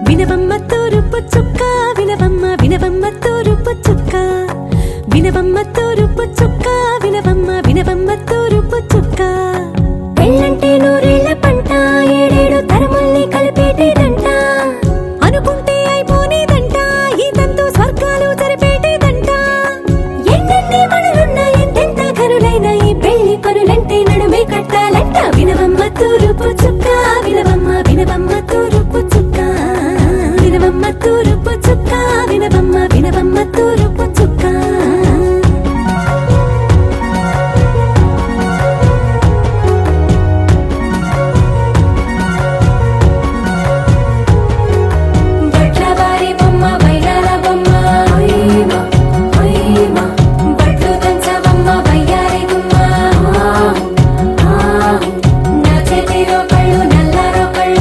వినవమ్మ తూరుపు చుక్క వినవమ్మ వినవమ్మ తూరుపు చుక్క వినవమ్మ తూరుపు చుక్క వినవమ్మ వినవమ్మ తూరుపు చుక్క పెళ్ళంటే నూరేళ్ల పంట ఏడేడు తరముల్ని కలిపేటేదంట అనుకుంటే అయిపోనేదంట ఈ తంతు స్వర్గాలు జరిపేటేదంట ఎన్నెన్ని మనులున్నా ఎంతెంత కరులైన ఈ పెళ్లి పనులంటే నడుమే కట్టాలంట వినవమ్మ తూరుపు చుక్క వినవమ్మ వినవమ్మ తూరుపు చుక్క వినవమ్మ తూరుపు చుక్క వినవమ్మ వినవమ్మ తూరుపు చుక్క బట్లవారి బొమ్మ వైరాల బొమ్మ బట్లు దంచవమ్మ వయ్యారి గుమ్మ నా చేతిలో కళ్ళు నల్లారో కళ్ళు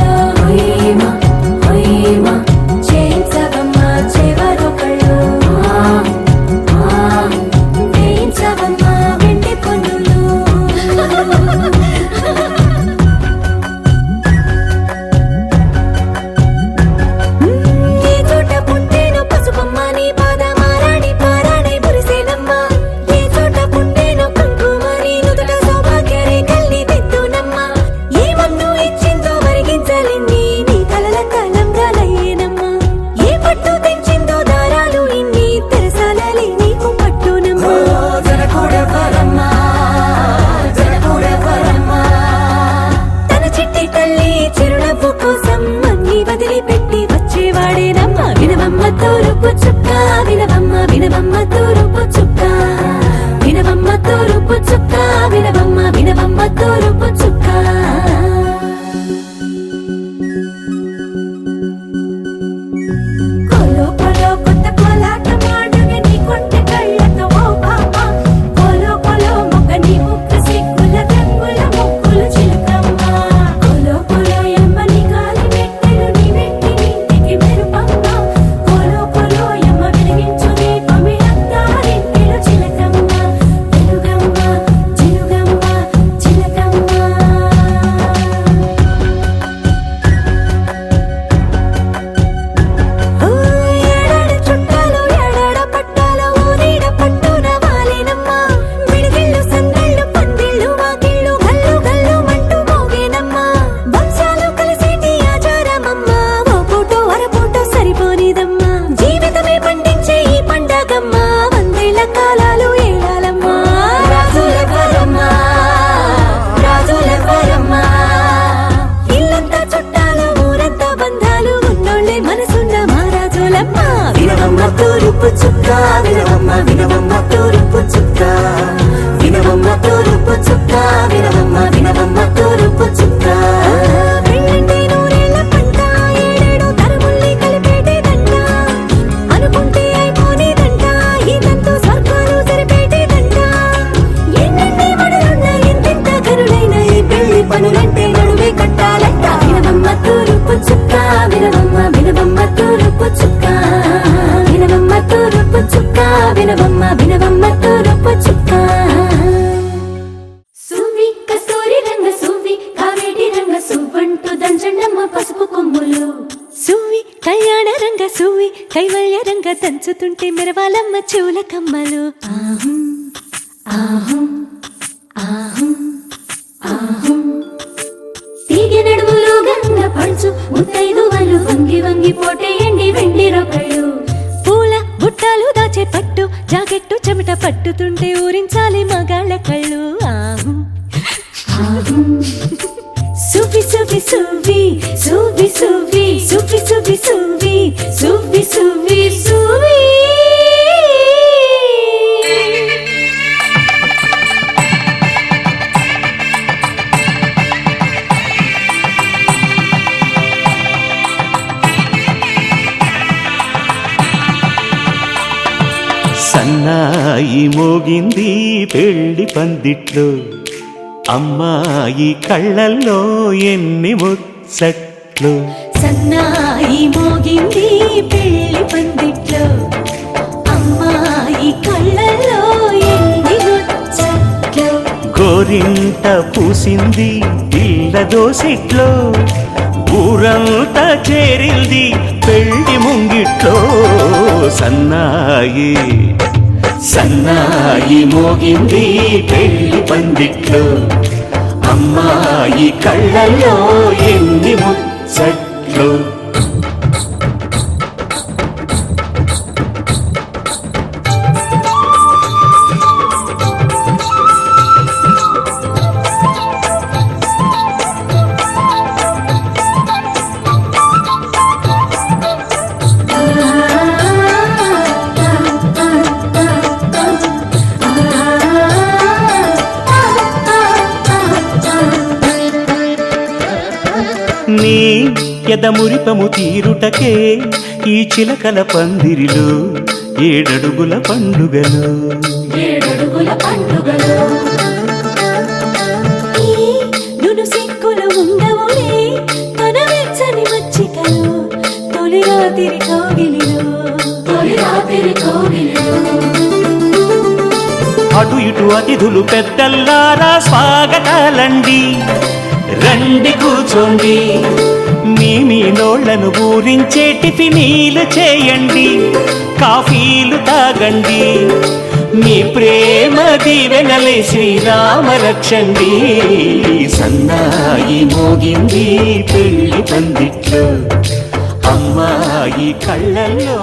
దంచుతుంటే మెరవాలమ్మ చూల కమ్మలు. ఆహు ఆహు ఆహు ఆహు తీగె నడుములు గంగ పడుచు ముత్తైదువలు వంగి వంగి పోటేయండి వెండి రొకళ్ళు. పూల బుట్టాలు దాచే పట్టు జాకెట్టు చెమట పట్టుతుంటే ఊరించాలి మగాళ్ళ కళ్ళు. ఆహు ఆహు సువి సువి సువి సువి సువి సువి సువి సువి సువి సువి సువి సన్నాయి మోగింది పెళ్లి పందిట్లో, అమ్మాయి కళ్ళల్లో ఎన్ని ముచ్చట్లు. సన్నాయి మోగింది పెళ్లి పందిట్లో, అమ్మాయి కళ్ళల్లో ఎన్ని ముచ్చట్లు. గోరింట పూసింది పిల్ల దోసిట్లో, ఊరంతా చేరింది పెళ్లి ముంగిట్లో. సన్నాయి సన్నాయి మోగింది పెళ్లి పందిట్లో, అమ్మాయి కళ్ళల్లో ఎన్ని ముచ్చట్లు. నీ ఎదమురిపము తీరుటకే ఈ చిలకల పందిరిలో ఏడడుగుల పండుగలు. ఏడడుగుల పండుగలు నును సిక్కులు ఉండవులే తన వెచ్చని మచ్చికలు. తొలి రాత్రి కోగిలిలో తొలి రాత్రి కోగిలిలో అటు ఇటు అతిథులు పెద్దల్లారా స్వాగతాలండి, రండి కూర్చోండి. మీ నోళ్లను ఊరించే టిఫినీలు చేయండి, కాఫీలు తాగండి. మీ ప్రేమ దీవెనలే శ్రీరామ రక్షండి. సన్నాయి మోగింది పెళ్లి పందిట్లో, అమ్మాయి కళ్ళల్లో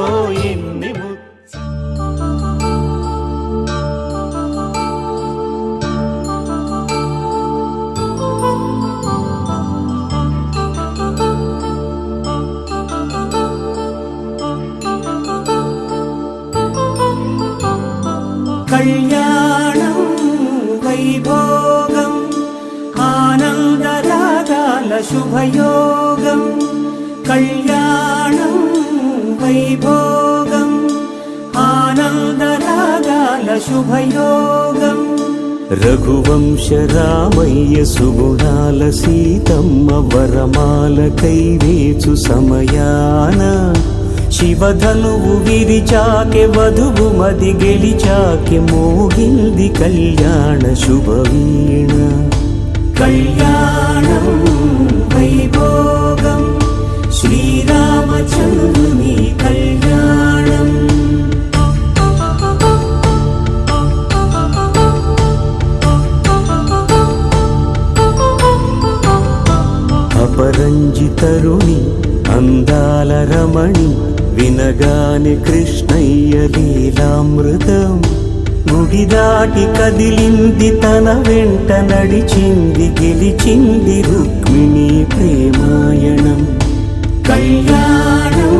ఎన్ని కళ్యాణం వైభోగం ఆనందరాగాల శుభయోగం. కళ్యాణం వైభోగం ఆనందరాగాల శుభయోగం. రఘువంశ రామయ్య సుగుణాల సీతమ్మ వరమాల కైవేచు సమయాన, శివధనువు విరిచాకె వధువు మది గెలిచాకె మోగింది కళ్యాణ శుభవీణ. కళ్యాణం వైభోగం శ్రీరామచంద్రుని కళ్యాణం. అపరంజి తరుణి అందాల రమణి, వినగానే కృష్ణయ్య లీలామృతం. గుడి దాటి కదిలింది తన వెంట నడిచింది గెలిచింది రుక్మిణి ప్రేమాయణం. కళ్యాణం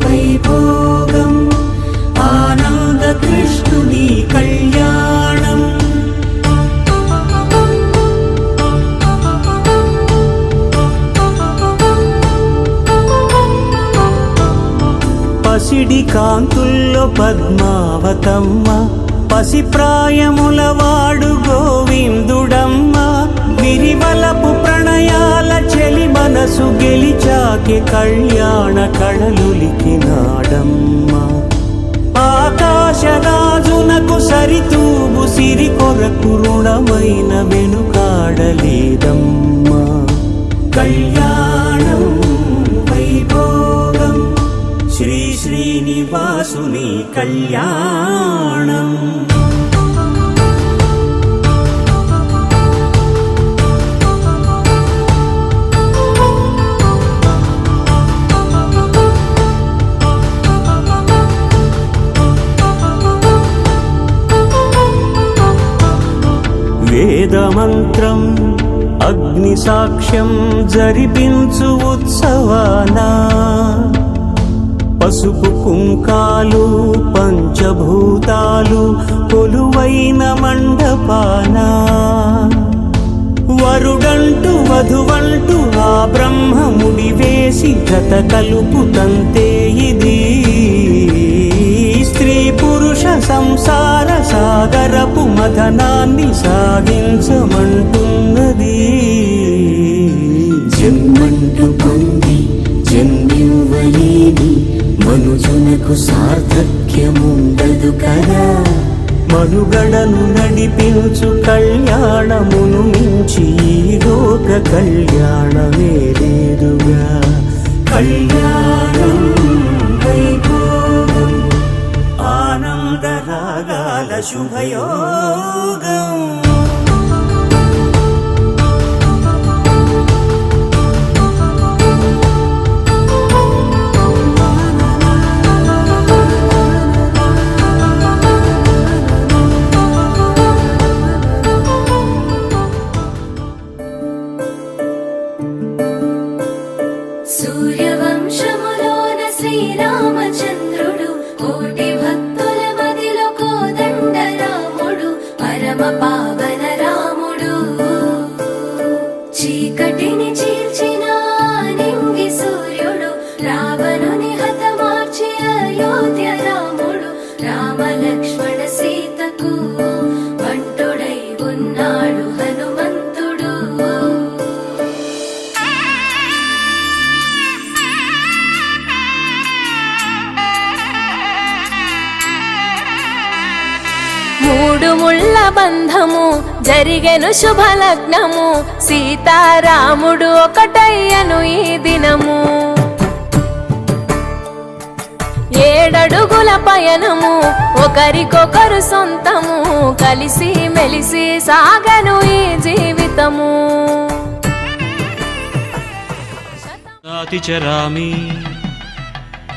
వైభోగం ఆనంద కృష్ణుని కళ్యాణం. పసిడి కాంతుల్లో పద్మావతమ్మ, పసి ప్రాయముల వాడు గోవిందుడమ్మ. విరివలపు ప్రణయాల చెలి మనసు గెలిచాకె కళ్యాణ కళలులికినాడమ్మ. ఆకాశరాజునకు సరితూగు సిరి కొరకు రుణమైన వెనుకాడలేదమ్మా. కళ్యాణం వైభోగం శ్రీ శ్రీనివాసుని వేదమంత్రం అగ్ని సాక్ష్యం జరిపించు ఉత్సవాన పసుపు కుంకాలు పంచభూతాలు కొలువైన మండపాన వరుడంటూ వధువంటూ ఆ బ్రహ్మముడి వేసి జత కలుపుతంతే ఇది స్త్రీ పురుష సంసార సాగరపు మథనాన్ని సాగించమంటున్నది. జన్మంటూ పొంది జన్మివ్వలేని మనుజునకు సార్థక్యముండదు కదా. మనుగడను నడిపించు కళ్యాణమును మించి ఈ లోక కళ్యాణమే లేదుగా. కళ్యాణం వైభోగం ఆనందరాగాల శుభయోగం. సూర్యవంశములోన శ్రీరామచంద్రుడు కోటి భక్తుల మదిలో కోదండ రాముడు పరమ పావన రాముడు. చీకటిని చీల్చిన నింగి సూర్యుడు రావణుని హతమార్చి అయోధ్య రాముడు. రామ లక్ష్మణ సీతకు బంటుడై ఉన్నాడు హనుమంతుడు. మూడు ముళ్ళ బంధము జరిగెను శుభలగ్నము సీతారాముడు ఒకటయ్యను ఈ దినము. 7 అడుగుల పయనము ఒకరికొకరు సొంతము కలిసి మెలిసి సాగను ఈ జీవితము. చరామి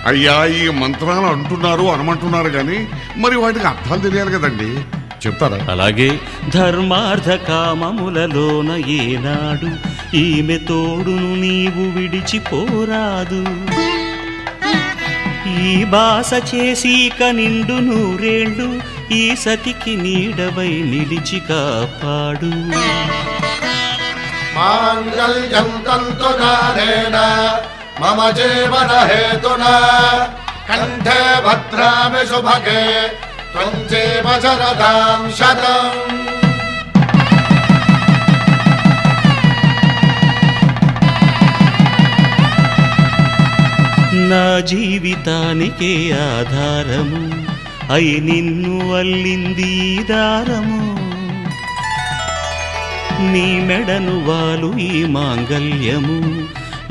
అయ్యా ఈ మంత్రాలు అంటున్నారు అనమంటున్నారు కానీ మరి వాటికి అర్థాలు తెలియాలి కదండి, చెప్తారా? అలాగే ధర్మార్థ కామములలోన ఏనాడు ఈమె తోడును నీవు విడిచిపోరాదు. ఈ బాస చేసి నిండు నూరేళ్ళు ఈ సతికి నీడవై నిలిచి కాపాడు. మాంగళ్యం తంతునానేన మమ జీవన హేతునా కంఠే భద్రామి శుభగే త్వం జీవ శరదాం శతం. నా జీవితానికే ఆధారము అయి నిన్ను అల్లింది ఈ దారము. నీ మెడను వాలు ఈ మాంగల్యము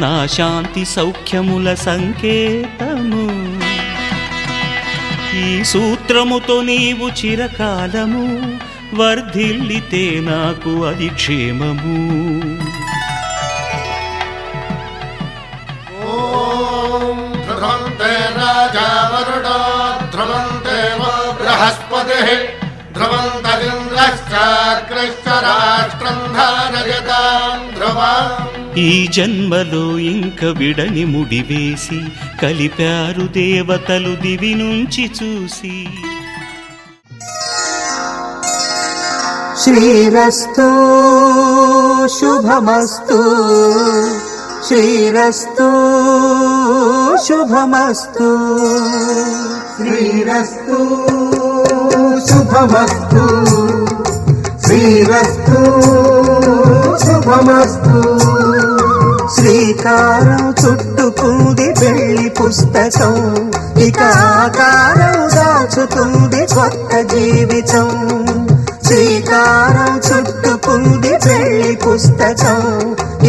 నా శాంతి సౌఖ్యముల సంకేతము. ఈ సూత్రముతో నీవు చిరకాలము వర్ధిల్లితే నాకు అది క్షేమము. ఓం ధ్రువంతే రాజా వరుణో ధ్రువంతే వో బృహస్పతిః ధ్రువంతరింద్రశ్చాగ్రశ్చ రాష్ట్రం ధారయతాం ధ్రువం. ఈ జన్మలో ఇంక విడని ముడివేసి కలిపారు దేవతలు దివి నుంచి చూసి. శ్రీరస్తు శుభమస్తు శ్రీరస్తు శుభమస్తు శ్రీరస్తు శుభమస్తు శ్రీరస్తు శుభమస్తు. శ్రీకారం చుట్టుకుంది పెళ్లి పుస్తకం ఇక ఆకారం దాచుతుంది కొత్త జీవితం. శ్రీకారం చుట్టుకుంది పెళ్లి పుస్తకం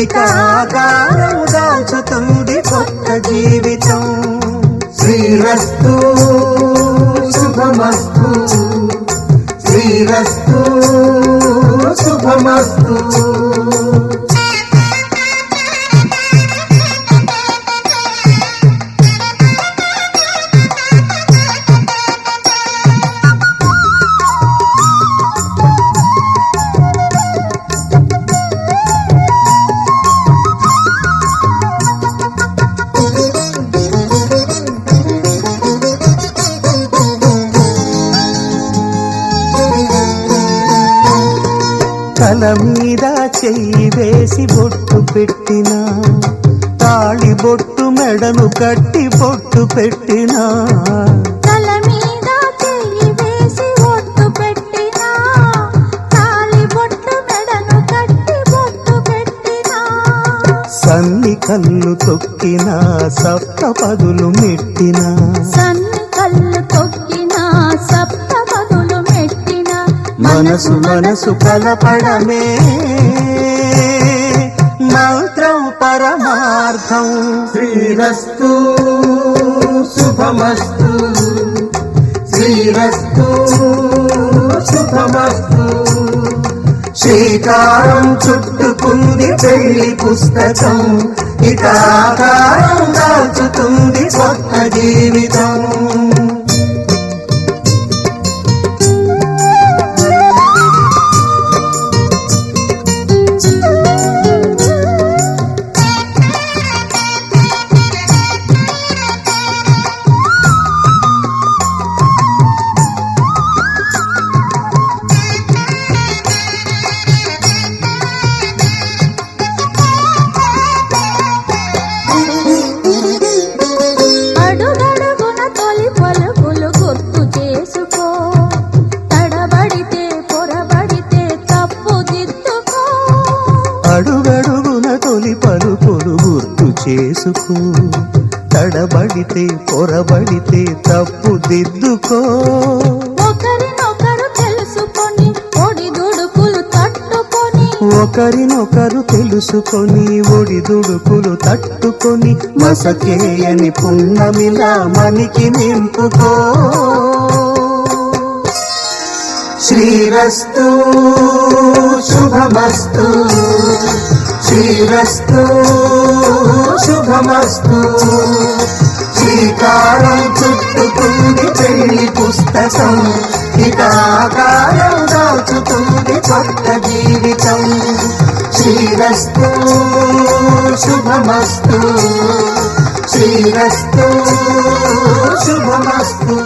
ఇక ఆకారం దాచుతుంది కొత్త జీవితం. శ్రీరస్తు శుభమస్తు శ్రీరస్తు శుభమస్తు. తల మీద చెయ్యి వేసి బొట్టు పెట్టినా, తాళి బొట్టు మెడను కట్టి బొట్టు పెట్టినా, తల మీద చెయ్యి వేసి బొట్టు పెట్టినా, తాళి బొట్టు మెడను కట్టి బొట్టు పెట్టినా, సన్ని కళ్ళు తొక్కినా సప్తపదులు మెట్టినా, సన్ని కళ్ళు తొక్కినా సప్తపదులు మెట్టినా, మనసు మనసు కలపడమే మంత్రం పరమార్థం. శ్రీరస్తు శుభమస్తు, శ్రీరస్తు శుభమస్తు. శ్రీకారం చుట్టుకుంది పెళ్లి పుస్తకం, ఇక ఆకారం దాల్చుతుంది కొత్త జీవితం. అడుగడుగున తొలి పలుకులు గుర్తు చేసుకో, తడబడితే పొరబడితే తప్పు దిద్దుకో. అడుగడుగున తొలి పలుకులు గుర్తు చేసుకో, తడబడితే పొరబడితే తప్పు దిద్దుకో. ఒకరినొకరు తెలుసుకొని ఒడిదుడుకులు తట్టుకొని, ఒకరినొకరు తెలుసుకొని ఒడిదుడుకులు తట్టుకొని, మసకేయని పున్నమిలా మనికి నింపుకో. శ్రీరస్తు శుభమస్తు, శ్రీరస్తు శుభమస్తు. శ్రీకారం చుట్టుకుంది పెళ్లి పుస్తకం, ఇక ఆకారం దాచుతుంది కొత్త జీవితం. శ్రీరస్తు శుభమస్తు, శ్రీరస్తు శుభమస్తు.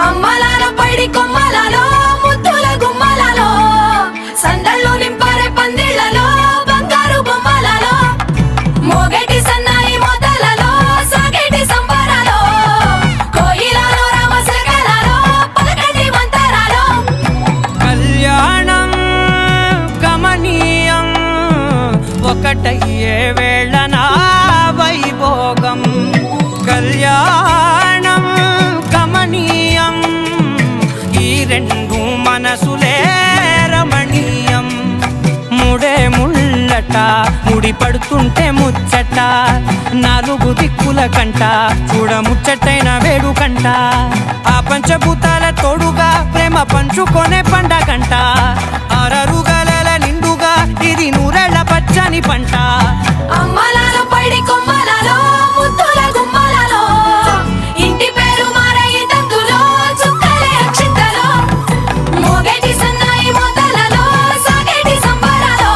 అమ్మలాల పైడి కొమ్మలలో ముద్దుల గుమ్మలలో, సందళ్ళు నింపారే పందిళ్లలో బంగారు బొమ్మలలో, మోగేటి సన్నాయి మొదలలో సాగేటి సంబరాలో, కోయిలలో రామశకలలో పలకటి మంతరాలో. కళ్యాణం గమనీయం ఒకటయ్యే వేళన వైభోగం. కళ్యాణం గమనీయం ఈ రెండు మనసులే రమణీయం. ముడే ముళ్ళట ముడి పడుతుంటే ముచ్చట, నాలుగు దిక్కుల కంట చూడ ముచ్చటైన వేడుకంట. ఆ పంచభూతాల తోడుగా ప్రేమ పంచుకొనే పండగంట. అరరుగలల నిండుగా ఇది నూరెళ్ళ పచ్చని పంట. అమ్మలాల పైడి కొమ్మలలో ముద్దుల గుమ్మలలో, ఇంటి పేరు మారయి తందులో చుక్కలే అక్షింతలో, మోగేటి సన్నాయి మొదలలో సాగేటి సంబరాలో,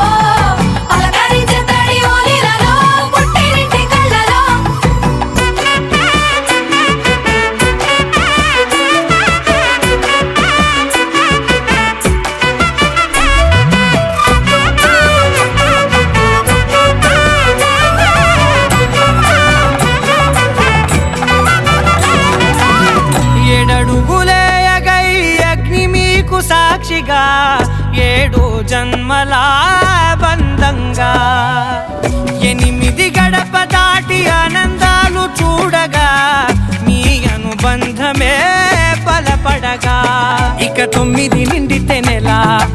పలకరించే తడి ఓలిలలో పుట్టినింటి కళ్ళలో. ఏడడుగులేయగై అగ్ని మీకు సాక్షిగా, ఏడు జన్మల బంధంగా. 8 గడప దాటి ఆనందాలు చూడగా, మీ అనుబంధమే బలపడగా. ఇక 9 నిండితే నెల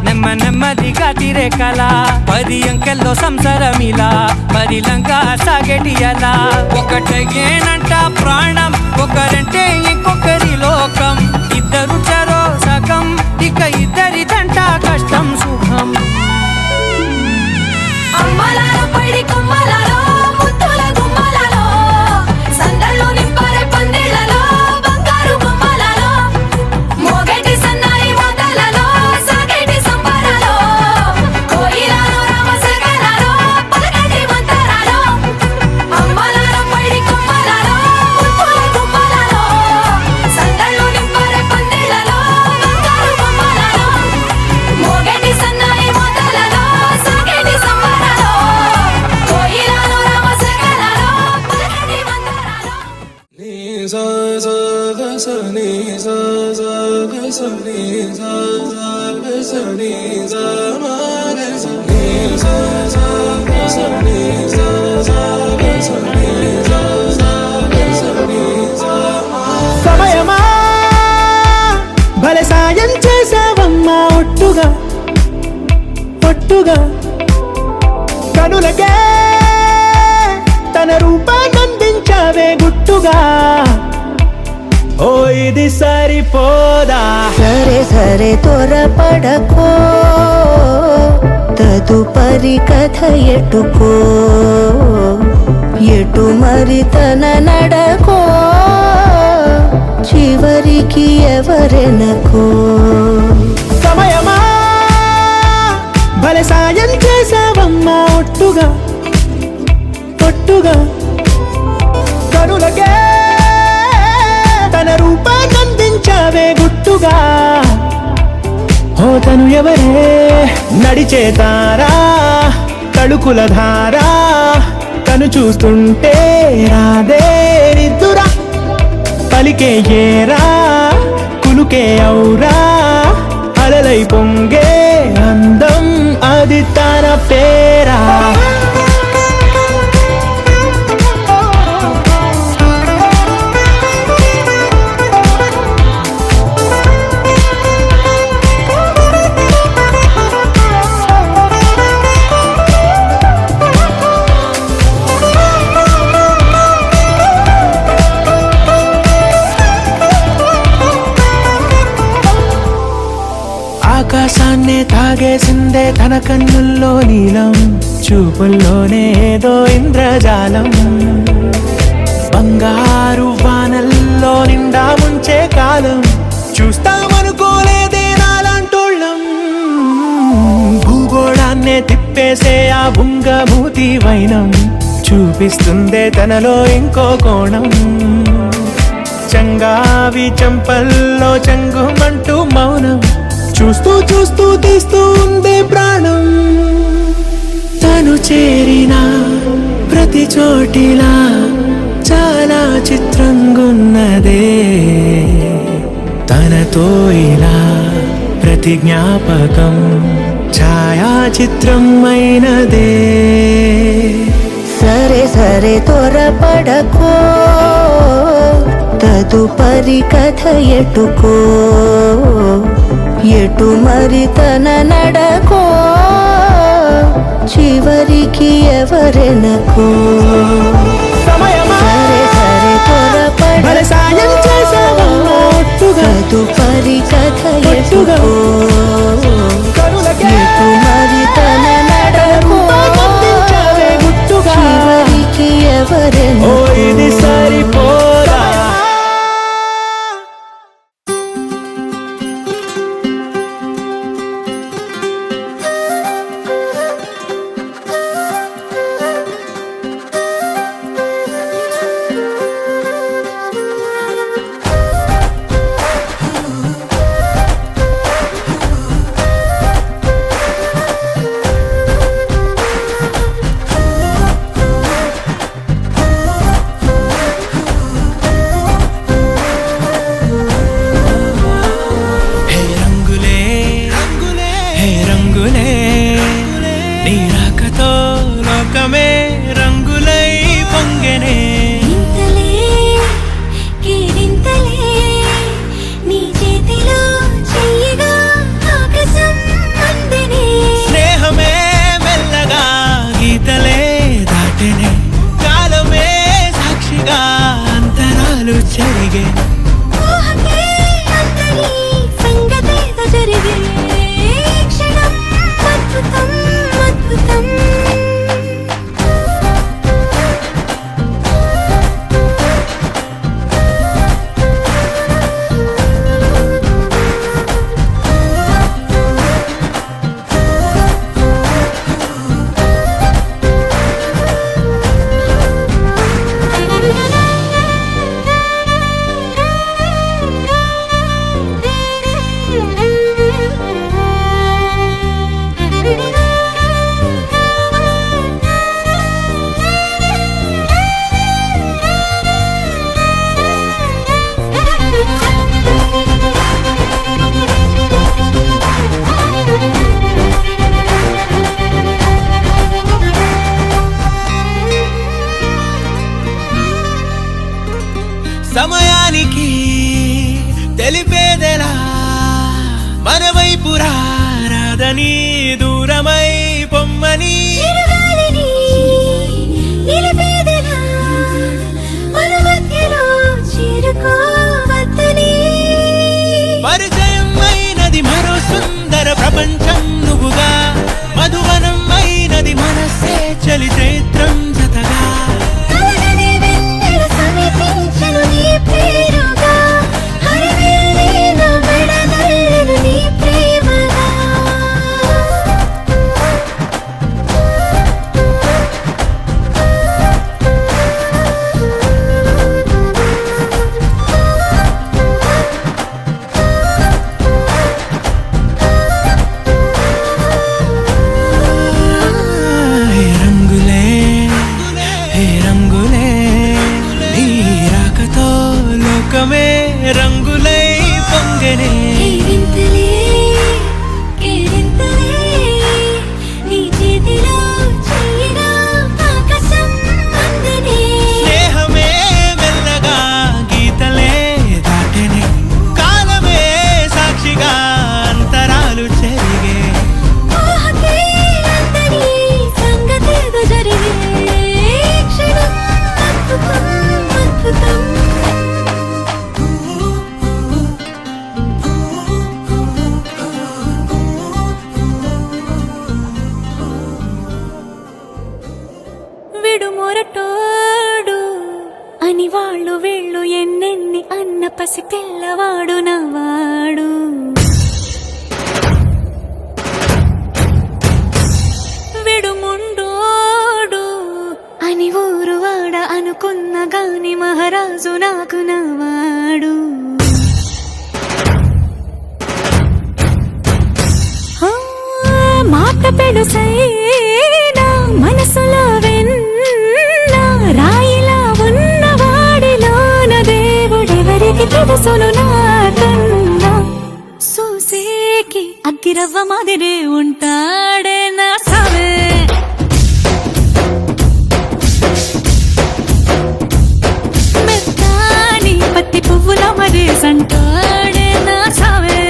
నెమ్మదిగా తిరేకల, 10 అంకెల్లో సంసారమిలా పరిలంగా సాగేటి అలా. ఒకటేనంట ప్రాణం, ఒకరంటే ఇంకొకరి లోకం. ఇద్దరు చరో సగం, ఇక ఇద్దరిదంట కష్టం సుఖం. అమ్మలాల పైడి కొమ్మలలో ముద్దుల గుమ్మలలో, సందళ్ళు నింపారే పందిళ్లలో బంగారు బొమ్మలలో, మోగేటి సన్నాయి మొదలలో సాగేటి సంబరాలో, కోయిలలో రామశకలలో పలకటి మంతరాలో. ఒట్టుగా కనులకే తన రూపాన్నందించావే గుట్టుగా ఓ ఇది సరిపోదా సరే సరే త్వరపడకో తదుపరి కథ ఎటుకో ఎటు మరి తన నడకో చివరికి ఎవరెనకో సమయమా భలే సాయం చేసావమ్మా ఒట్టుగా ఒట్టుగా కనులకే తన రూపాన్నందించావే గుట్టుగా ఓ తను ఎవరే నడిచే తారా తళుకుల ధారా తను చూస్తుంటే రాదే నిద్దురా పలికే ఏరా కులుకే ఔరా అలలై పొంగే అందం అది తన పేరా ఆకాశాన్నే తాగేసిందే తన కన్నుల్లో నీలం చూపుల్లోనే ఏదో ఇంద్రజాలం బంగారు వానల్లో నిండా ముంచే కాలం చూస్తామనుకోలేదే నాలాంటోళ్ళం భూగోళాన్నే తిప్పేసే ఆ బుంగమూతి వైనం చూపిస్తుందే తనలో ఇంకో కోణం చంగావి చంపల్లో చంగుమంటూ మౌనం చూస్తూ చూస్తూ తీస్తూ ఉందే ప్రాణం తను చేరిన ప్రతి చోటిలా చాలా చిత్రంగున్నదే తనతో ఇలా ప్రతి జ్ఞాపకం ఛాయాచిత్రం అయినదే సరే సరే త్వరపడకో తదుపరి కథ ఎటుకో ఎటు మరి తన నడకో చివరికి ఎవరెనకో సమయమా సరే సరే భలే సాయం చేసావమ్మా ఒట్టుగా తదుపరి కథ ఎటుకో కనులకే ఎటు మరి తన నడకో రూపాన్నందించావే గుట్టుగా చివరికి ఓ ఎవరెనకో ఇది సరిపోదా ప్రపంచం నువ్వుగా మధువనం అయినది మనసే చలి చైత్రం జతగా కలగని వెన్నెల సమీపించెను నీ పేరుగా హరివేళే నా మెడదల్లెను నీ ప్రేమగా హే రంగులే హే రంగులే నీ రాకతో లోకమే రంగులై పొంగనే కేరింతలే కేరింతలే నీ చేతిలో చెయ్యిగా ఆకాశం అందనే స్నేహమే మెల్లగా గీతలే దాటెనే కాలమే సాక్షిగా అంతరాలు చెరిగే ఊహకే అందని సంగతేదో జరిగే క్షణం అద్భుతం అద్భుతం విడుమొరటోడు అని వాళ్ళు వీళ్ళు ఎన్నెన్ని అన్న పసి పిల్లవాడు నవ్వాడు విడుముండోడు అని ఊరు వాడ అనుకున్న గాని మహారాజు నాకు నవ్వాడు ఆ, మాట పెడుసైనా మనసులో వెన్న రాయిలా ఉన్నవాడిలోన దేవుడెవరికి తెలుసును నాకన్నా సూసేకి అగ్గిరవ్వ మాదిరే ఉంటాడే నా సావే మెత్తాని పత్తి పువ్వుల మరే సంటాడే నా సావే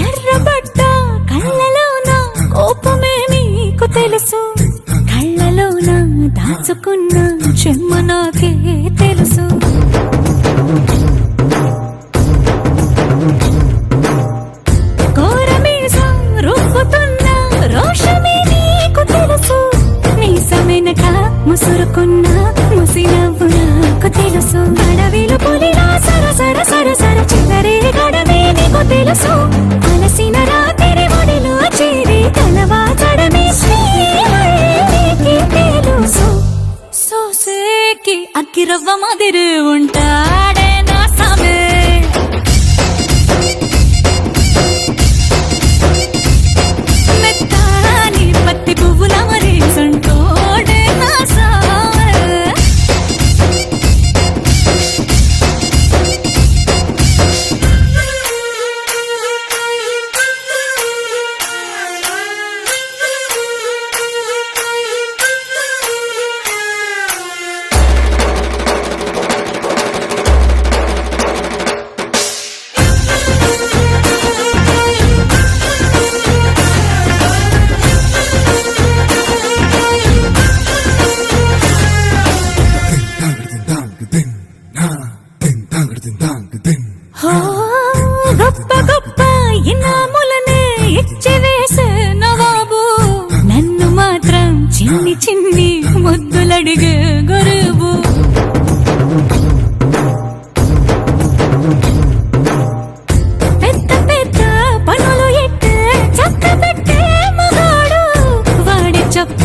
ఎర్రబడ్డ కళ్ళలోన కోపమే నీకు తెలుసు కళ్ళలోన దాచుకున్న చెమ్మ నాకే తెలుసు కోరమీసం రుబ్బుతున్న రోషమే నీకు తెలుసు మీసమెనక ముసురుకున్న ముసినవ్వు నాకు తెలుసు అడవిలు పులిలా సర సర సర సర చిల్లరే గడమే నీకు తెలుసు అలసిన రాత్రి ఒడిలో చేరి కలవాచడమే శ్రీకి తెలుసు సోసేకి అగ్గిరవ్వ మాదిరి ఉంటాడే నా సమే మెత్తాని పత్తి పువ్వుల మరీ సంటోడే నా సావే గొప్ప గొప్ప ఇనాములనే ఇచ్చి వేసే నవాబు నన్ను మాత్రం చిన్ని చిన్ని ముద్దులడిగే గురువు పెద్ద పెద్ద పనులు ఎట్టే చక్క పెట్టే మగాడు వాడి చొక్క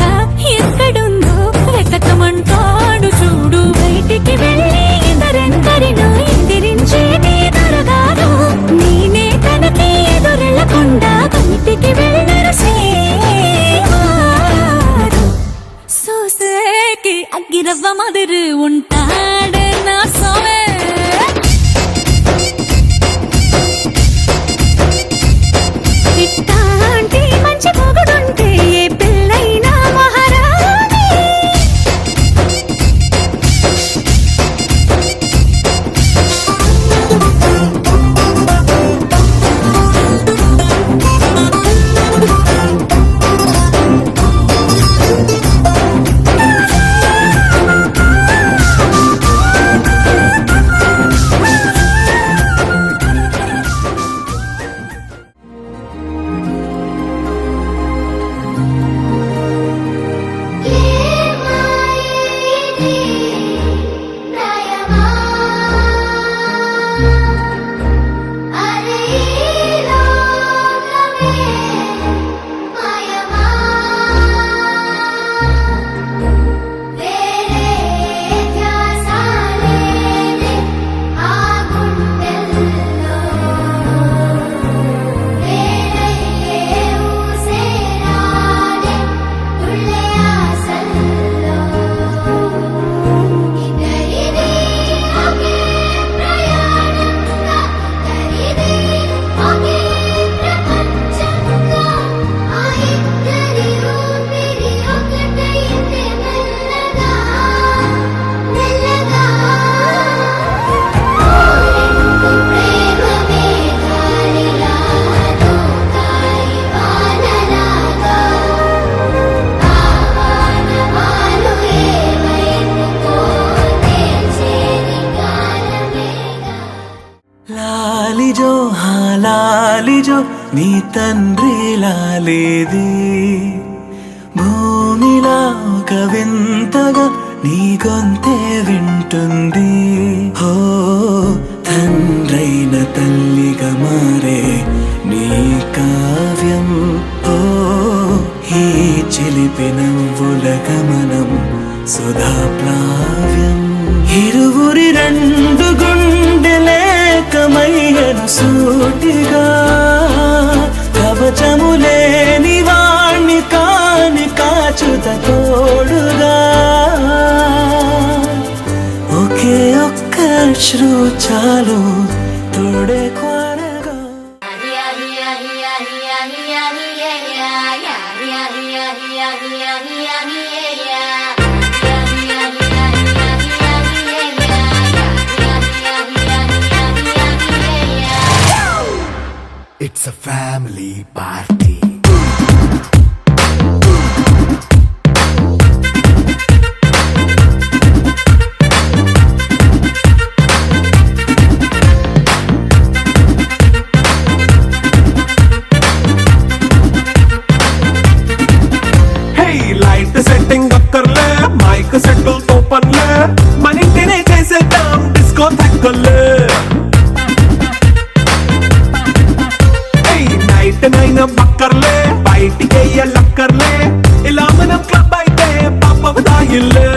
ఎక్కడుందో వెతకమంటాడు చూడు బయటికి వెళ్ళి ఇద్దరెందరినో ఎదిరించేది దొరగారు నేనే తనకి ఎదురెళ్ళకుండా బయటికి వెళ్ళరు శ్రీవారు సోసేకి అగ్గిరవ్వ నీ తండ్రిలా లేదే భూమిలా ఒక వింతగా నీ గొంతే వింటుంది హో తండ్రైన తల్లిగా మారే నీ కావ్యం ఓ ఈ చిలిపి నవ్వుల గమనం సుధా ప్లావ్యం ఇరువురి రెండు గుండెలేకమయ్యను సూటిగా కవచములేని వాణ్ణి కాని కాచుత తోడుగా ఒకే ఒక్క శ్రు చాలు తోడే కోరగా It's a family party. Light setting అక్కర్లే మైక్ సెట్టుల్ తో పనిలే మన ఇంటినే చేసేద్దాం డిస్కో థక్కర్లే నైట్ నైన్ బక్కర్లే బయటికి లక్కర్లే ఇలా మనం క్లబ్ అయితే పాపదాయిల్లే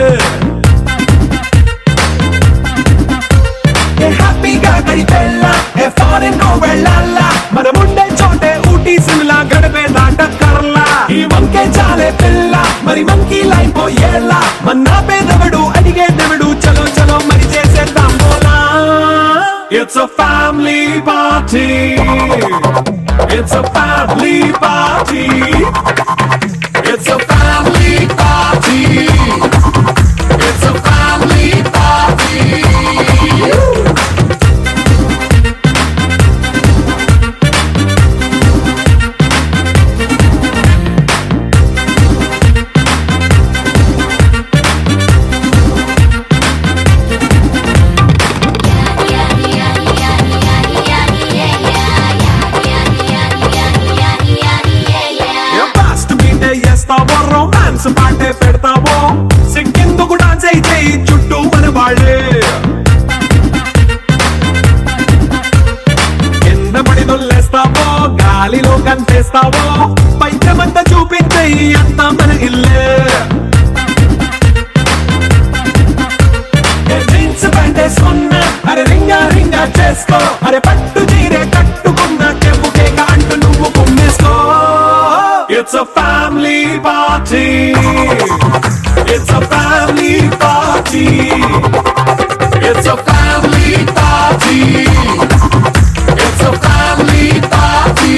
హ్యాపీగా గడిపెళ్ళా ఏ ఫారెన్ నో వెళ్ళాలా మనం ఉండే చోటే ఊటీ సిమ్లా గడిపే దాటక్కర్లా ఈ వంకే చాలే పిల్ల మరి మంకీ లైఫ్ పోయేలా మన్నా పేదవడు అడిగేదెవడు చలో చలో మరి చేసేద్దాం బోలా It's a family party. It's a family party. It's a family party. It's a family party. Romance పాటే పెడతావో సిగ్గెందుకు డాన్స్ అయితే చుట్టూ మన వాళ్ళే కింద పడి దొల్లేస్తావో గాలిలో కనిపిస్తావో పైకమంతా చూపించే అంతా మన ఇల్లే జీన్స్ ప్యాంట్ వేసుకున్నా అరే రింగా రింగా చేసుకో అరే పట్టు చీరే కట్టుకున్నా చెవు కేక అంటూ నువ్వు కుమ్మేసుకో It's a family party. It's a family party. It's a family party. It's a family party.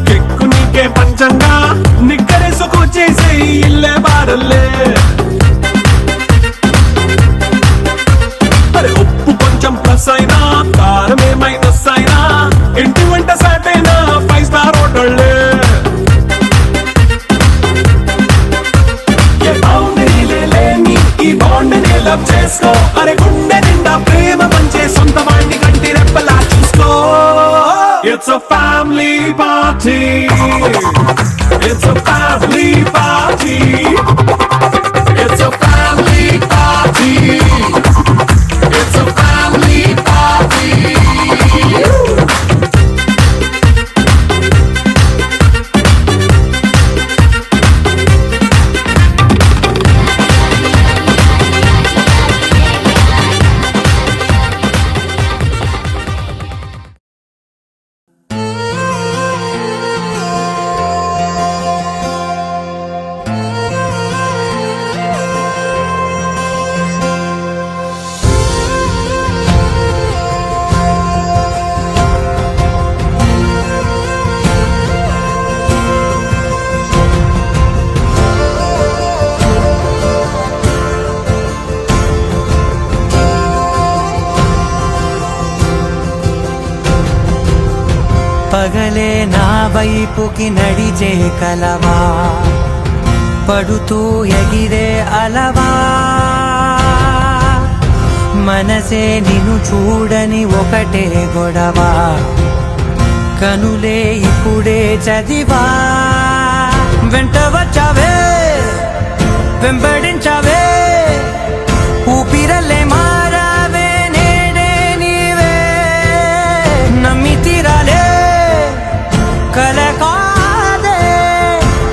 కెక్కు నీకే పంచంగా నిక్కరేసుకు చేసే ఇల్లే బారల్లే అరే ఉప్పు కొంచెం ప్లస్ అయినా కారమే మైనస్ అయినా ఇంటి వంట సాటైనా 5 స్టార్ హోటళ్ళే ఏ బౌండరీలే లేని ఈ బాండ్ని లవ్ చేసుకో అరే గుండె నిండా ప్రేమ పంచే సొంత వాణ్ణి కంటి రెప్పలా చూసుకో It's a family party. It's a family party. It's a family party. It's a family party. పగలే నా వైపుకి నడిచే కలవా పడుతూ ఎగిరే అలవా మనసే నిన్ను చూడని ఒకటే గొడవ కనులే ఇప్పుడే చదివా వెంట వచ్చావే వెంబడించావే ఊపిరల్లే మారావే నేడే నీవే నమ్మి తీరాలే కల కాదే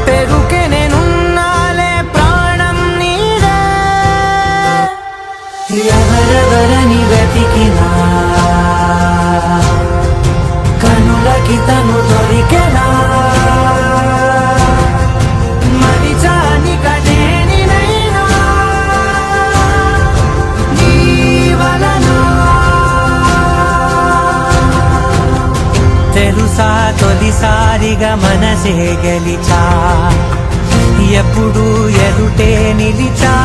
పెరుకే నేనున్నాలే ప్రాణం నీడే ఎవరెవరని వెతికినా కనులకి తను దొరికెనా మరిచాని కదేనినైనా నీ వలన తెలుసా తొలిసారిగా మనసే గెలిచా ఎప్పుడు ఎదుటే నిలిచా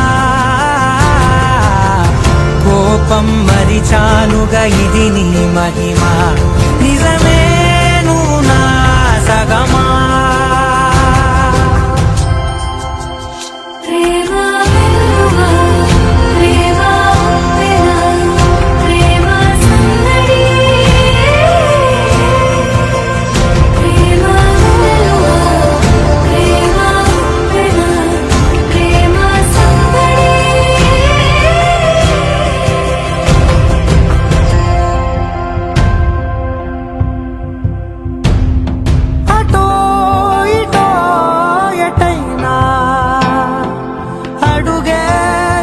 కోపం మరిచానుగా ఇది నీ మహిమ నిజమే నువ్వు నా సగమా ప్రేమ వెలుగా ప్రేమ ఉప్పెన ప్రేమ సందడి ప్రేమ వెలుగా ప్రేమ ఉప్పెన ప్రేమ సందడి అటో ఇటో ఎటైనా అడుగే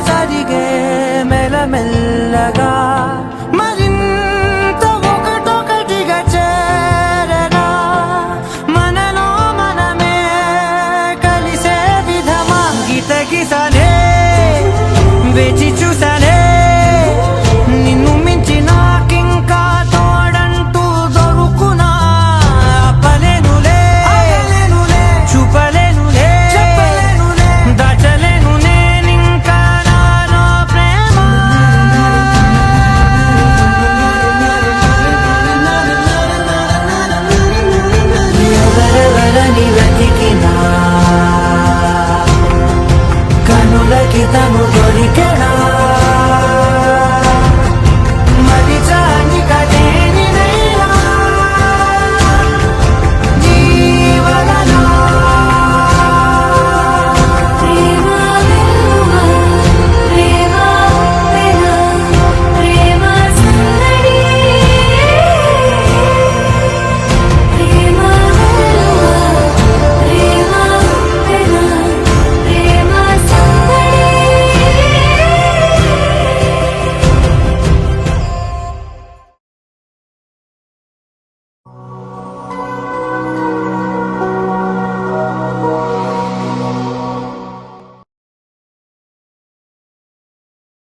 జరిగే మెల్లమెల్లగా మరింత ఒకటొకటిగా చేరనా మనలో మనమే కలిసే విధమా గితగిసలే వేచి